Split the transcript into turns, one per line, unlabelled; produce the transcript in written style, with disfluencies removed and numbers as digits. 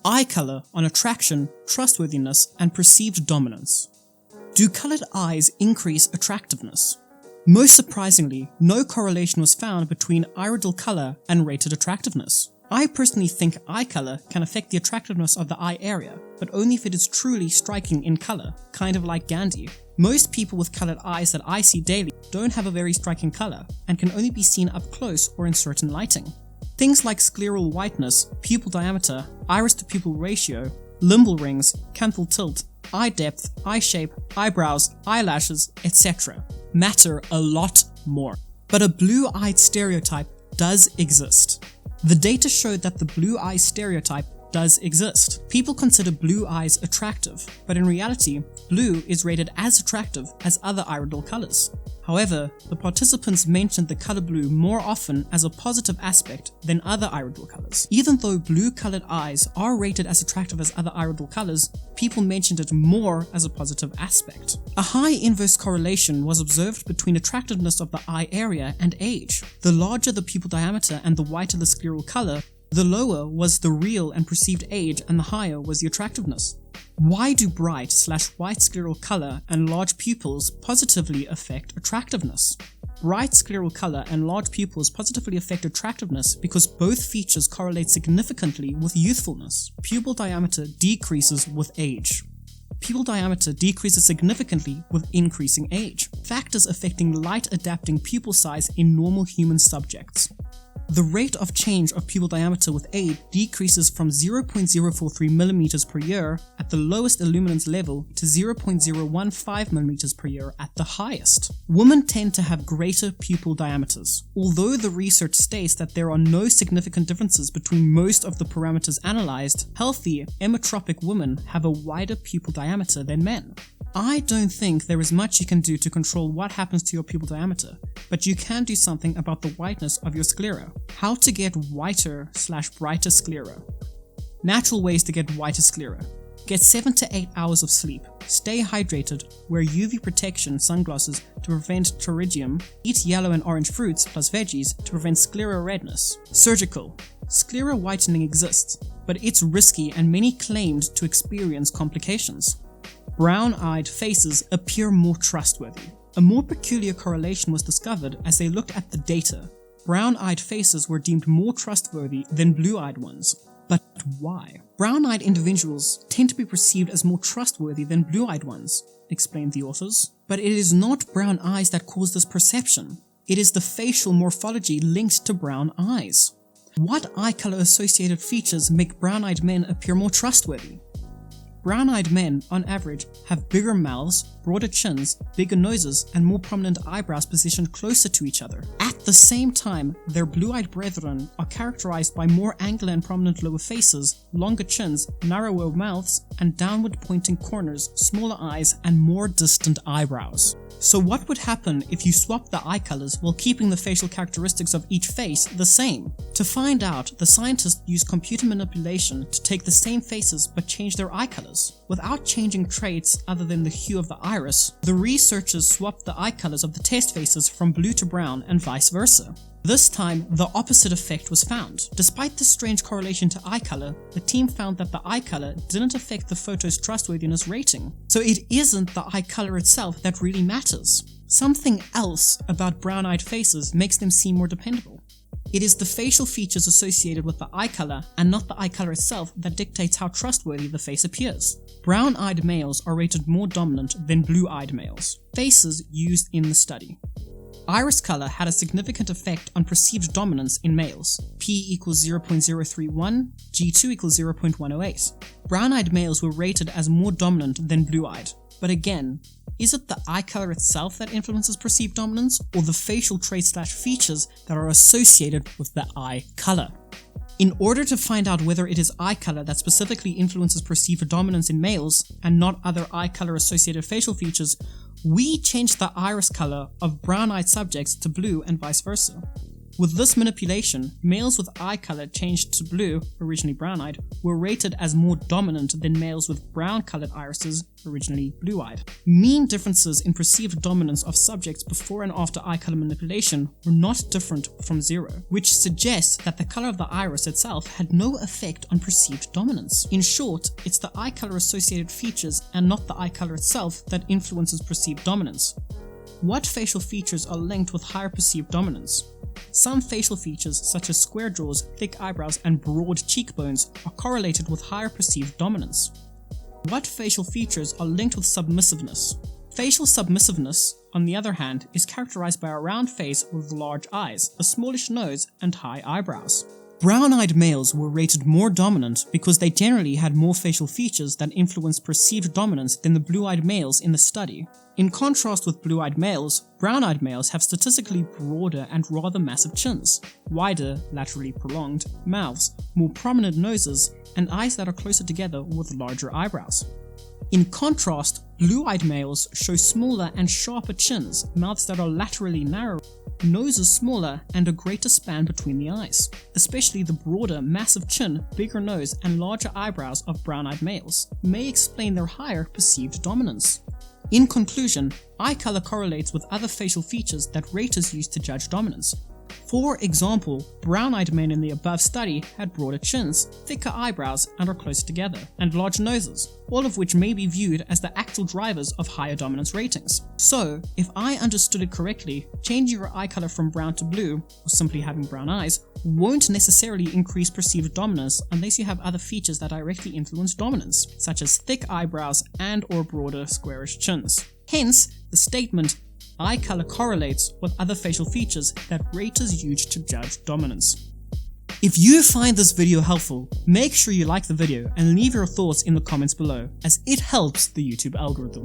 Eye color on attraction, trustworthiness, and perceived dominance. Do colored eyes increase attractiveness? Most surprisingly, no correlation was found between iridal color and rated attractiveness. I personally think eye color can affect the attractiveness of the eye area, but only if it is truly striking in color, kind of like Gandy. Most people with colored eyes that I see daily don't have a very striking color and can only be seen up close or in certain lighting. Things like scleral whiteness, pupil diameter, iris to pupil ratio, limbal rings, canthal tilt, eye depth, eye shape, eyebrows, eyelashes, etc. matter a lot more. But a blue-eyed stereotype does exist. The data showed that the blue eye stereotype does exist. People consider blue eyes attractive, but in reality, blue is rated as attractive as other iridal colors. However, the participants mentioned the color blue more often as a positive aspect than other iridal colors. Even though blue-colored eyes are rated as attractive as other iridal colors, people mentioned it more as a positive aspect. A high inverse correlation was observed between attractiveness of the eye area and age. The larger the pupil diameter and the whiter the scleral color, the lower was the real and perceived age and the higher was the attractiveness. Why do bright/white scleral color and large pupils positively affect attractiveness? Bright scleral color and large pupils positively affect attractiveness because both features correlate significantly with youthfulness. Pupil diameter decreases with age. Pupil diameter decreases significantly with increasing age. Factors affecting light-adapting pupil size in normal human subjects. The rate of change of pupil diameter with age decreases from 0.043 mm per year at the lowest illuminance level to 0.015 mm per year at the highest. Women tend to have greater pupil diameters. Although the research states that there are no significant differences between most of the parameters analyzed, healthy, emmetropic women have a wider pupil diameter than men. I don't think there is much you can do to control what happens to your pupil diameter, but you can do something about the whiteness of your sclera. How to get whiter/brighter sclera. Natural ways to get whiter sclera. Get 7 to 8 hours of sleep. Stay hydrated. Wear UV protection sunglasses to prevent pterygium. Eat yellow and orange fruits plus veggies to prevent sclera redness. Surgical. Sclera whitening exists, but it's risky and many claimed to experience complications. Brown-eyed faces appear more trustworthy. A more peculiar correlation was discovered as they looked at the data. Brown-eyed faces were deemed more trustworthy than blue-eyed ones. But why? Brown-eyed individuals tend to be perceived as more trustworthy than blue-eyed ones, explained the authors. But it is not brown eyes that cause this perception. It is the facial morphology linked to brown eyes. What eye color associated features make brown-eyed men appear more trustworthy? Brown-eyed men, on average, have bigger mouths, broader chins, bigger noses, and more prominent eyebrows positioned closer to each other. At the same time, their blue-eyed brethren are characterized by more angular and prominent lower faces, longer chins, narrower mouths, and downward-pointing corners, smaller eyes, and more distant eyebrows. So what would happen if you swapped the eye colors while keeping the facial characteristics of each face the same? To find out, the scientists used computer manipulation to take the same faces but change their eye colors. Without changing traits other than the hue of the iris, the researchers swapped the eye colors of the test faces from blue to brown and vice versa. This time, the opposite effect was found. Despite this strange correlation to eye color, the team found that the eye color didn't affect the photo's trustworthiness rating. So it isn't the eye color itself that really matters. Something else about brown-eyed faces makes them seem more dependable. It is the facial features associated with the eye color and not the eye color itself that dictates how trustworthy the face appears. Brown-eyed males are rated more dominant than blue-eyed males. Faces used in the study. Iris color had a significant effect on perceived dominance in males. P equals 0.031, G2 equals 0.108. Brown-eyed males were rated as more dominant than blue-eyed. But again, is it the eye color itself that influences perceived dominance, or the facial traits/features that are associated with the eye color? In order to find out whether it is eye color that specifically influences perceived dominance in males and not other eye color associated facial features, we changed the iris color of brown-eyed subjects to blue and vice versa. With this manipulation, males with eye color changed to blue, originally brown-eyed, were rated as more dominant than males with brown-colored irises, originally blue-eyed. Mean differences in perceived dominance of subjects before and after eye color manipulation were not different from zero, which suggests that the color of the iris itself had no effect on perceived dominance. In short, it's the eye color associated features and not the eye color itself that influences perceived dominance. What facial features are linked with higher perceived dominance? Some facial features, such as square jaws, thick eyebrows, and broad cheekbones, are correlated with higher perceived dominance. What facial features are linked with submissiveness? Facial submissiveness, on the other hand, is characterized by a round face with large eyes, a smallish nose, and high eyebrows. Brown-eyed males were rated more dominant because they generally had more facial features that influenced perceived dominance than the blue-eyed males in the study. In contrast with blue-eyed males, brown-eyed males have statistically broader and rather massive chins, wider, laterally prolonged, mouths, more prominent noses, and eyes that are closer together with larger eyebrows. In contrast, blue-eyed males show smaller and sharper chins, mouths that are laterally narrow, noses smaller, and a greater span between the eyes. Especially the broader, massive chin, bigger nose, and larger eyebrows of brown-eyed males may explain their higher perceived dominance. In conclusion, eye color correlates with other facial features that raters use to judge dominance. For example, brown-eyed men in the above study had broader chins, thicker eyebrows and are closer together, and large noses, all of which may be viewed as the actual drivers of higher dominance ratings. So, if I understood it correctly, changing your eye color from brown to blue, or simply having brown eyes, won't necessarily increase perceived dominance unless you have other features that directly influence dominance, such as thick eyebrows and or broader squarish chins. Hence, the statement, eye color correlates with other facial features that raters use to judge dominance. If you find this video helpful, make sure you like the video and leave your thoughts in the comments below, as it helps the YouTube algorithm.